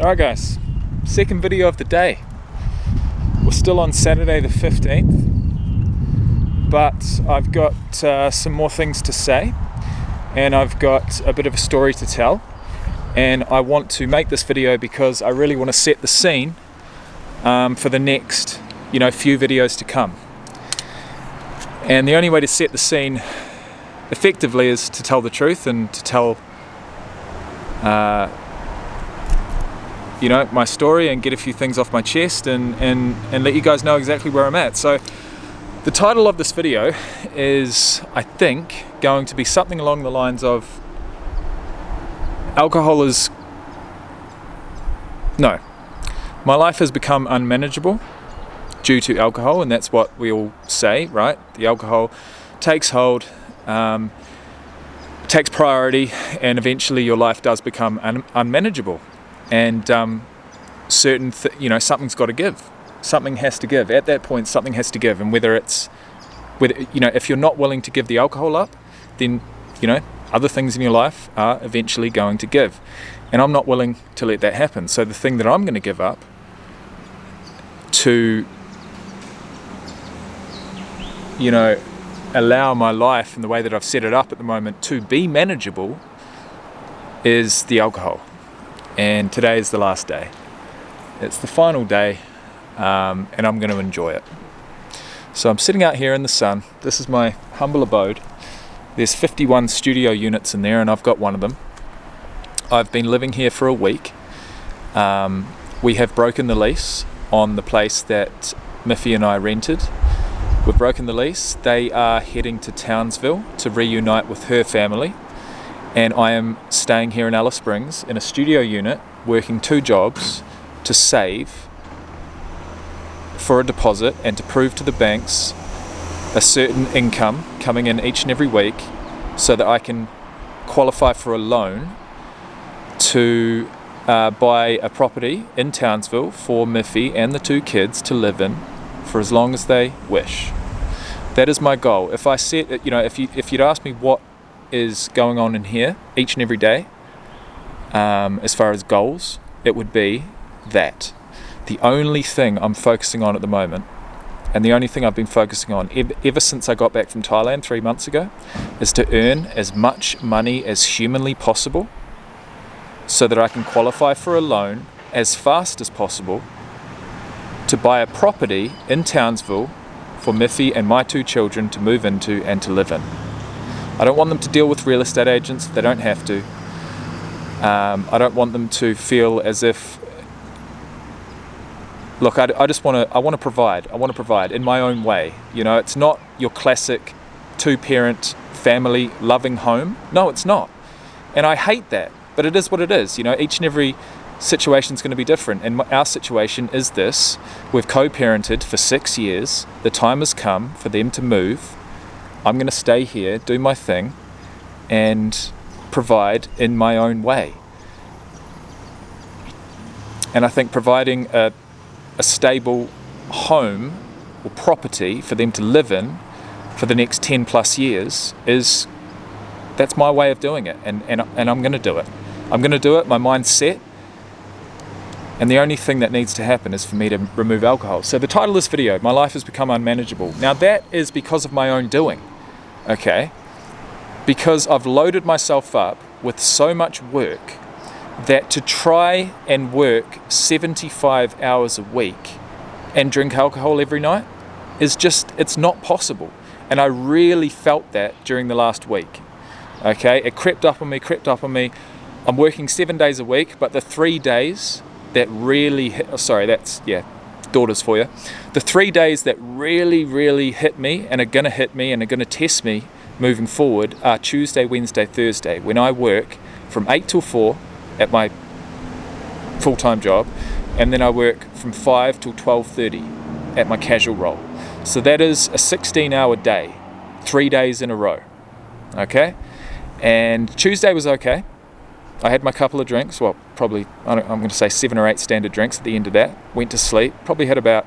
Alright guys, second video of the day. We're still on Saturday the 15th, but I've got some more things to say, and I've got a bit of a story to tell, and I want to make this video because I really want to set the scene for the next few videos to come. And the only way to set the scene effectively is to tell the truth and to tell my story and get a few things off my chest and let you guys know exactly where I'm at. So the title of this video is, I think, going to be something along the lines of my life has become unmanageable due to alcohol, and that's what we all say, right? The alcohol takes hold, takes priority, and eventually your life does become unmanageable. And something's got to give. Something has to give. At that point, something has to give. And whether if you're not willing to give the alcohol up, then other things in your life are eventually going to give. And I'm not willing to let that happen. So the thing that I'm going to give up to allow my life and the way that I've set it up at the moment to be manageable is the alcohol. And today is the last day. It's the final day, and I'm going to enjoy it. So I'm sitting out here in the sun. This is my humble abode. There's 51 studio units in there, and I've got one of them. I've been living here for a week. We have broken the lease on the place that Miffy and I rented. We've broken the lease. They are heading to Townsville to reunite with her family. And I am staying here in Alice Springs in a studio unit, working 2 jobs to save for a deposit and to prove to the banks a certain income coming in each and every week so that I can qualify for a loan to buy a property in Townsville for Miffy and the 2 kids to live in for as long as they wish. That is my goal. If I set, if you'd asked me what is going on in here each and every day, as far as goals, it would be that. The only thing I'm focusing on at the moment, and the only thing I've been focusing on ever since I got back from Thailand 3 months ago, is to earn as much money as humanly possible so that I can qualify for a loan as fast as possible to buy a property in Townsville for Miffy and my 2 children to move into and to live in. I don't want them to deal with real estate agents. They don't have to. I don't want them to feel as if... Look, I want to provide. I want to provide in my own way. It's not your classic 2-parent family loving home. No, it's not. And I hate that. But it is what it is. Each and every situation is going to be different. And our situation is this. We've co-parented for 6 years. The time has come for them to move. I'm going to stay here, do my thing, and provide in my own way. And I think providing a stable home or property for them to live in for the next 10 plus years that's my way of doing it. And I'm going to do it. I'm going to do it. My mind's set. And the only thing that needs to happen is for me to remove alcohol. So the title of this video, My Life Has Become Unmanageable. Now that is because of my own doing. Okay, because I've loaded myself up with so much work that to try and work 75 hours a week and drink alcohol every night it's not possible. And I really felt that during the last week. Okay, it crept up on me. I'm working 7 days a week, but the 3 days that really daughters for you. The 3 days that really hit me and are going to hit me and are going to test me moving forward are Tuesday, Wednesday, Thursday, when I work from 8 till 4 at my full-time job, and then I work from 5 till 12:30 at my casual role. So that is a 16-hour day, 3 days in a row. Okay? And Tuesday was okay. I had my couple of drinks, well, probably, I'm going to say 7 or 8 standard drinks at the end of that. Went to sleep, probably had about,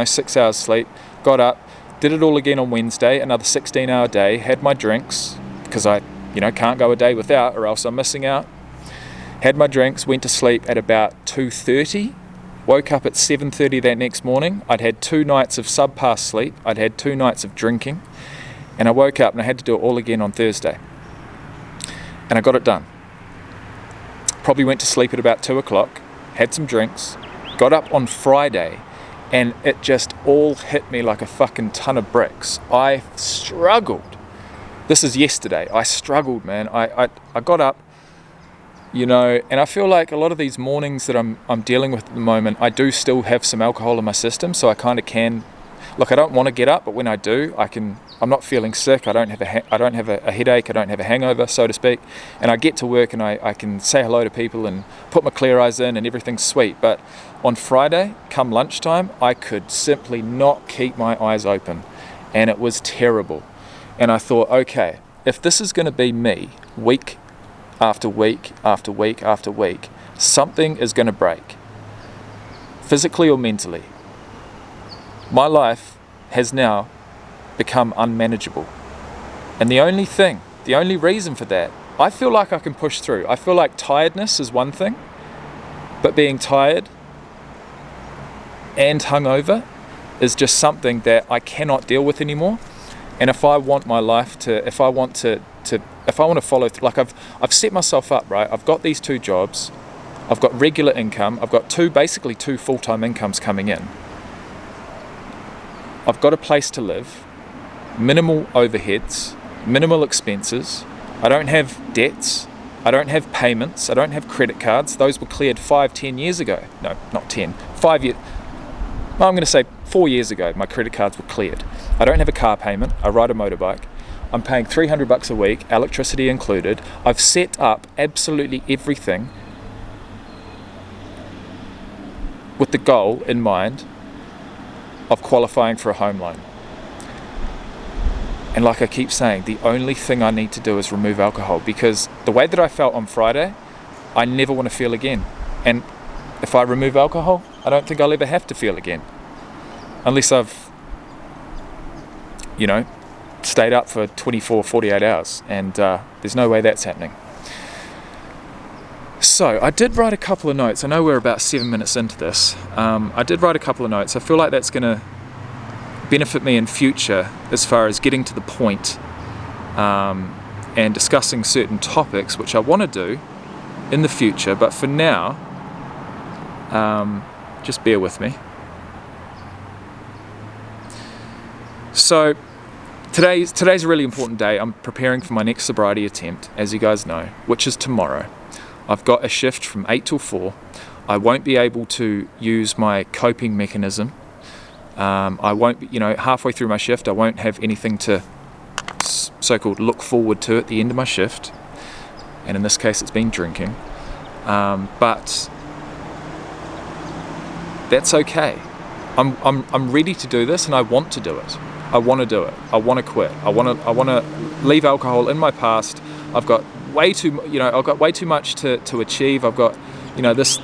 6 hours sleep. Got up, did it all again on Wednesday, another 16-hour day. Had my drinks, because I, can't go a day without or else I'm missing out. Had my drinks, went to sleep at about 2:30, woke up at 7:30 that next morning. I'd had 2 nights of subpar sleep, I'd had 2 nights of drinking, and I woke up and I had to do it all again on Thursday. And I got it done. Probably went to sleep at about 2 o'clock, had some drinks, got up on Friday, and it just all hit me like a fucking ton of bricks. I struggled. This is yesterday. I struggled, man. I got up, you know, and I feel like a lot of these mornings that I'm dealing with at the moment, I do still have some alcohol in my system, so I kind of can. Look, I don't want to get up, but when I do, I'm not feeling sick. I don't have a headache. I don't have a hangover, so to speak. And I get to work and I can say hello to people and put my clear eyes in and everything's sweet. But on Friday, come lunchtime, I could simply not keep my eyes open, and it was terrible. And I thought, okay, if this is going to be me week after week after week after week, something is going to break, physically or mentally. My life has now become unmanageable. And the only reason for that, I feel like I can push through. I feel like tiredness is one thing, but being tired and hungover is just something that I cannot deal with anymore. And if I want my life to, if I want to follow through, like I've set myself up, right? I've got these 2 jobs, I've got regular income, I've got basically two full-time incomes coming in. I've got a place to live, minimal overheads, minimal expenses. I don't have debts. I don't have payments. I don't have credit cards. Those were cleared 5-10 years ago. No, not 10. 5 years. Well, I'm going to say 4 years ago, my credit cards were cleared. I don't have a car payment. I ride a motorbike. I'm paying $300 a week, electricity included. I've set up absolutely everything with the goal in mind of qualifying for a home loan. And like I keep saying, the only thing I need to do is remove alcohol, because the way that I felt on Friday, I never want to feel again. And if I remove alcohol, I don't think I'll ever have to feel again. Unless I've, stayed up for 24, 48 hours. And there's no way that's happening. So I did write a couple of notes. I know we're about 7 minutes into this. I did write a couple of notes. I feel like that's going to benefit me in future as far as getting to the point and discussing certain topics, which I want to do in the future. But for now, just bear with me. So today's a really important day. I'm preparing for my next sobriety attempt, as you guys know, which is tomorrow. I've got a shift from 8 till 4. I won't be able to use my coping mechanism. I won't be, halfway through my shift, I won't have anything to so-called look forward to at the end of my shift. And in this case, it's been drinking. But that's okay. I'm ready to do this, and I want to do it. I want to do it. I want to quit. I want to leave alcohol in my past. I've got way too much to achieve. I've got, this.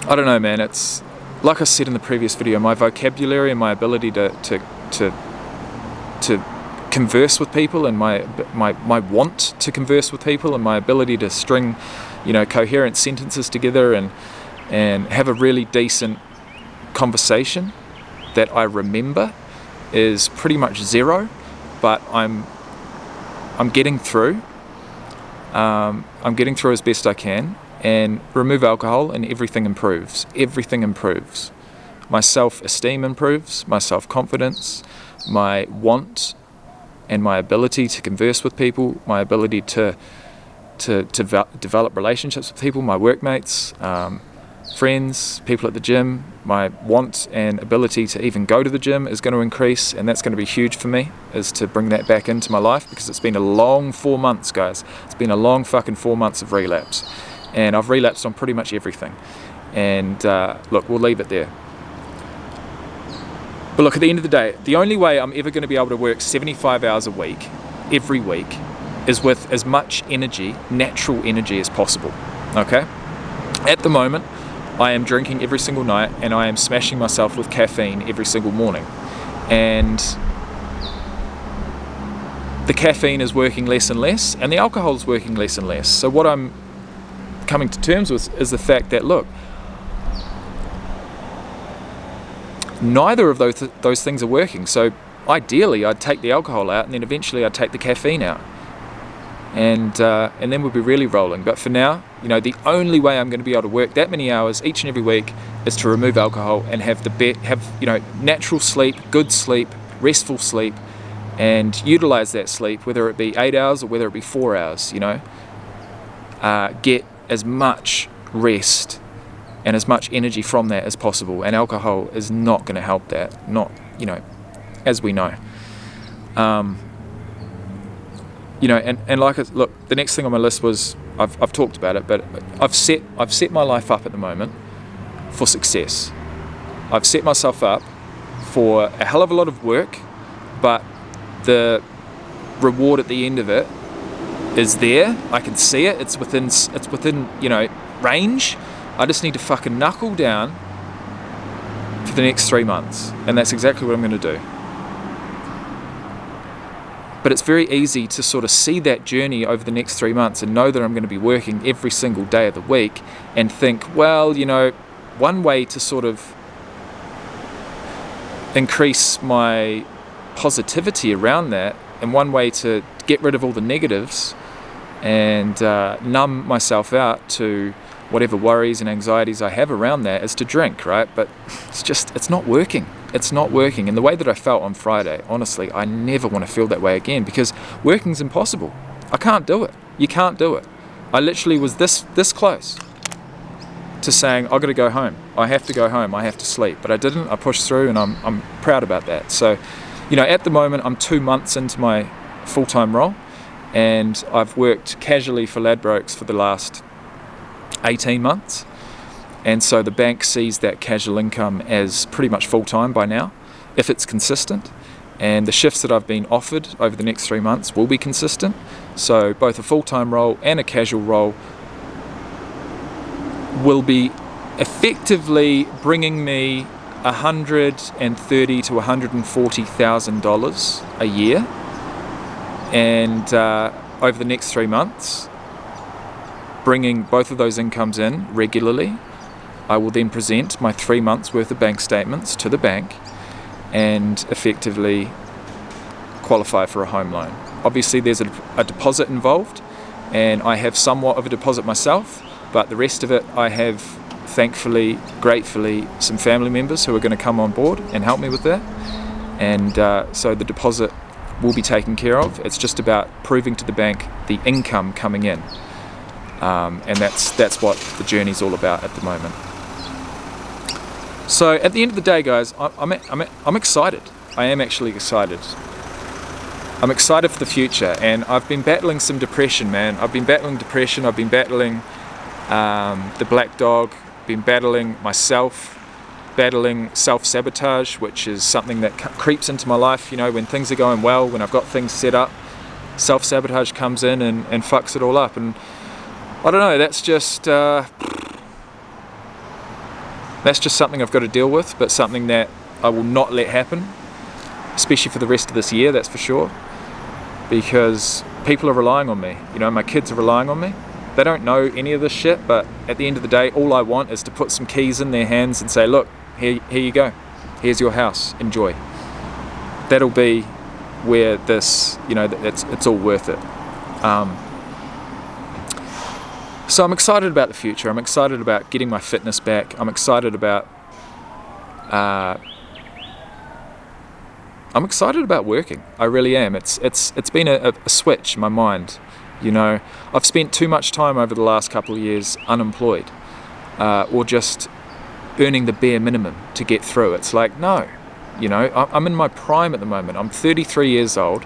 I don't know, man. It's like I said in the previous video. My vocabulary and my ability to converse with people, and my want to converse with people, and my ability to string, coherent sentences together and have a really decent conversation that I remember is pretty much zero. But I'm getting through. I'm getting through as best I can, and remove alcohol and everything improves. Everything improves. My self-esteem improves, my self-confidence, my want and my ability to converse with people, my ability to develop relationships with people, my workmates, friends, people at the gym. My want and ability to even go to the gym is going to increase, and that's going to be huge for me, is to bring that back into my life, because it's been a long 4 months, guys. It's been a long fucking 4 months of relapse, and I've relapsed on pretty much everything. And look, we'll leave it there. But look, at the end of the day, the only way I'm ever going to be able to work 75 hours a week, every week, is with as much energy, natural energy, as possible. Okay? At the moment, I am drinking every single night, and I am smashing myself with caffeine every single morning. And the caffeine is working less and less, and the alcohol is working less and less. So what I'm coming to terms with is the fact that, look, neither of those things are working. So ideally, I'd take the alcohol out, and then eventually I'd take the caffeine out, and then we'd be really rolling. But for now, the only way I'm going to be able to work that many hours each and every week is to remove alcohol and have natural sleep, good sleep, restful sleep, and utilize that sleep, whether it be 8 hours or whether it be 4 hours. Get as much rest and as much energy from that as possible, and alcohol is not going to help that, not, as we know. And look, the next thing on my list was, I've talked about it, but I've set my life up at the moment for success. I've set myself up for a hell of a lot of work, but the reward at the end of it is there. I can see it. It's within range. I just need to fucking knuckle down for the next 3 months, and that's exactly what I'm going to do. But it's very easy to sort of see that journey over the next 3 months and know that I'm going to be working every single day of the week and think, well, one way to sort of increase my positivity around that, and one way to get rid of all the negatives and numb myself out to whatever worries and anxieties I have around that, is to drink, right? But it's not working. It's not working. And the way that I felt on Friday, honestly, I never want to feel that way again, because working's impossible. I can't do it. You can't do it. I literally was this close to saying, I've got to go home. I have to go home. I have to sleep. But I didn't. I pushed through, and I'm proud about that. So, at the moment, I'm 2 months into my full-time role, and I've worked casually for Ladbrokes for the last 18 months. And so the bank sees that casual income as pretty much full-time by now, if it's consistent. And the shifts that I've been offered over the next 3 months will be consistent. So both a full-time role and a casual role will be effectively bringing me $130,000 to $140,000 a year. And over the next 3 months, bringing both of those incomes in regularly, I will then present my 3 months worth of bank statements to the bank and effectively qualify for a home loan. Obviously there's a deposit involved, and I have somewhat of a deposit myself, but the rest of it I have, thankfully, gratefully, some family members who are going to come on board and help me with that. And so the deposit will be taken care of. It's just about proving to the bank the income coming in. And that's what the journey's all about at the moment. So at the end of the day, guys, I'm excited. I am actually excited. I'm excited for the future, and I've been battling some depression, man. I've been battling depression. I've been battling the black dog. Been battling myself. Battling self-sabotage, which is something that creeps into my life. When things are going well, when I've got things set up, self-sabotage comes in and fucks it all up. And I don't know, that's just something I've got to deal with, but something that I will not let happen, especially for the rest of this year, that's for sure, because people are relying on me. My kids are relying on me. They don't know any of this shit, but at the end of the day, all I want is to put some keys in their hands and say, look, here you go. Here's your house. Enjoy. That'll be where this, it's all worth it. So I'm excited about the future. I'm excited about getting my fitness back. I'm excited about working. I really am. It's been a switch in my mind. I've spent too much time over the last couple of years unemployed, or just earning the bare minimum to get through. It's like, no, I'm in my prime at the moment. I'm 33 years old,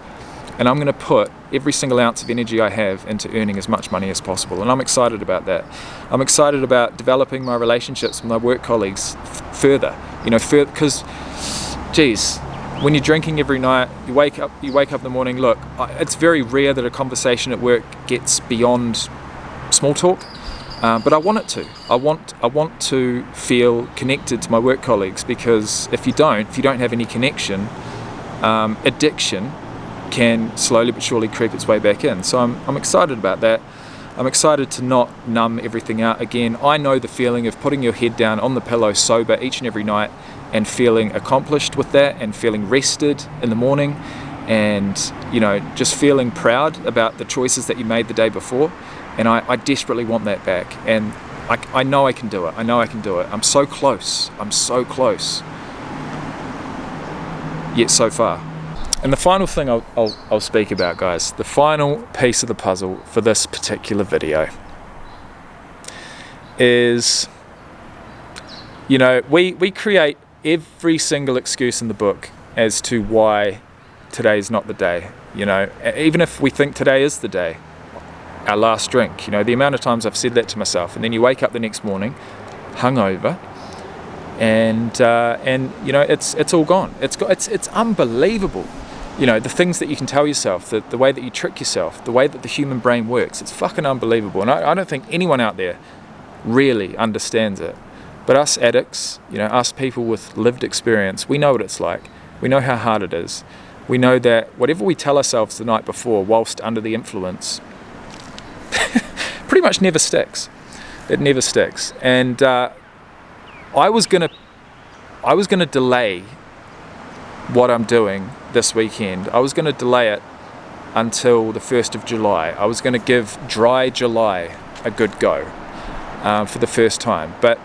and I'm going to put every single ounce of energy I have into earning as much money as possible. And I'm excited about that. I'm excited about developing my relationships with my work colleagues further, because, geez, when you're drinking every night, you wake up in the morning. Look, it's very rare that a conversation at work gets beyond small talk, but I want it to. I want to feel connected to my work colleagues, because if you don't have any connection, addiction can slowly but surely creep its way back in. So I'm excited about that. I'm excited to not numb everything out again. I know the feeling of putting your head down on the pillow sober each and every night and feeling accomplished with that, and feeling rested in the morning, and just feeling proud about the choices that you made the day before. And I desperately want that back, and I know I can do it. I know I can do it. I'm so close. I'm so close, yet so far. And the final thing I'll speak about, guys, the final piece of the puzzle for this particular video is, we create every single excuse in the book as to why today's not the day. Even if we think today is the day, our last drink, the amount of times I've said that to myself, and then you wake up the next morning hungover, and it's all gone. It's unbelievable. The things that you can tell yourself, the way that you trick yourself, the way that the human brain works, it's fucking unbelievable. And I don't think anyone out there really understands it. But us addicts, us people with lived experience, we know what it's like. We know how hard it is. We know that whatever we tell ourselves the night before whilst under the influence pretty much never sticks. It never sticks. And I was gonna delay what I'm doing this weekend. I was going to delay it until the 1st of July. I was going to give dry July a good go for the first time. But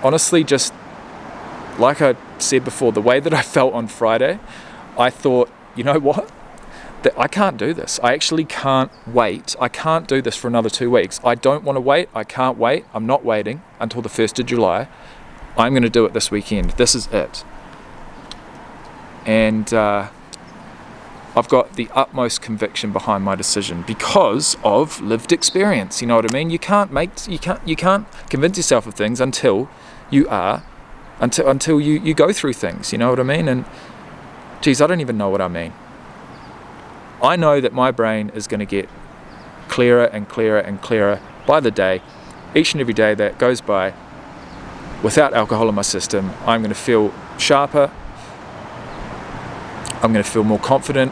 honestly, just like I said before, the way that I felt on Friday, I thought, you know what? That I can't do this. I actually can't wait. I can't do this for another 2 weeks. I don't want to wait. I can't wait. I'm not waiting until the 1st of July. I'm going to do it this weekend. This is it. And I've got the utmost conviction behind my decision because of lived experience. You know what I mean? You can't convince yourself of things until you go through things. You know what I mean? And geez, I don't even know what I mean. I know that my brain is going to get clearer and clearer and clearer by the day. Each and every day that goes by without alcohol in my system, I'm going to feel sharper. I'm going to feel more confident,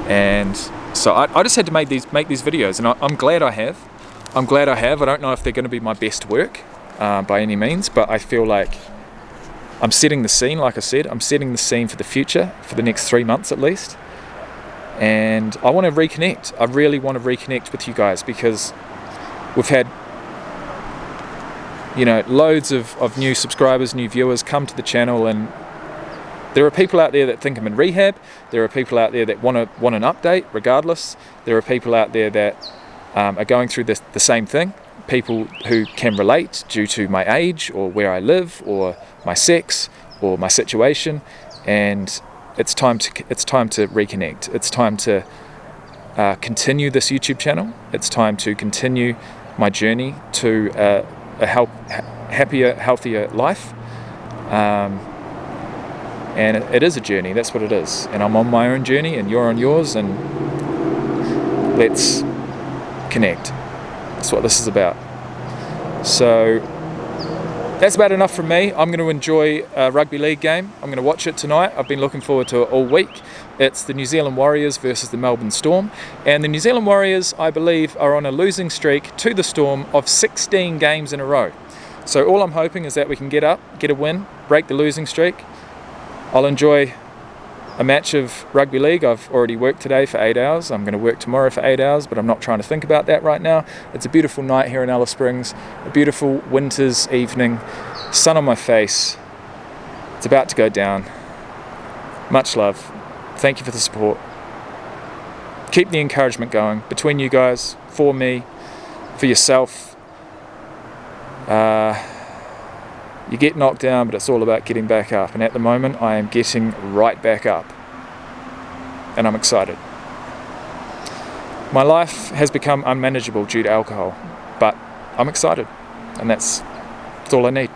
and so I just had to make these videos, and I'm glad I have. I don't know if they're going to be my best work by any means, but I feel like I'm setting the scene. Like I said, I'm setting the scene for the future, for the next 3 months at least. And I want to reconnect. I really want to reconnect with you guys, because we've had loads of new subscribers, new viewers come to the channel, and there are people out there that think I'm in rehab. There are people out there that want an update regardless. There are people out there that are going through the same thing. People who can relate due to my age or where I live or my sex or my situation. And it's time to reconnect. It's time to continue this YouTube channel. It's time to continue my journey to a happier, healthier life. And it is a journey, that's what it is. And I'm on my own journey, and you're on yours, and let's connect. That's what this is about. So that's about enough from me. I'm going to enjoy a rugby league game. I'm going to watch it tonight. I've been looking forward to it all week. It's the New Zealand Warriors versus the Melbourne Storm. And the New Zealand Warriors, I believe, are on a losing streak to the Storm of 16 games in a row. So all I'm hoping is that we can get a win, break the losing streak. I'll enjoy a match of rugby league. I've already worked today for 8 hours. I'm going to work tomorrow for 8 hours, but I'm not trying to think about that right now. It's a beautiful night here in Alice Springs, a beautiful winter's evening, sun on my face. It's about to go down. Much love. Thank you for the support. Keep the encouragement going between you guys, for me, for yourself. You get knocked down, but it's all about getting back up. And at the moment, I am getting right back up. And I'm excited. My life has become unmanageable due to alcohol, but I'm excited. And that's all I need.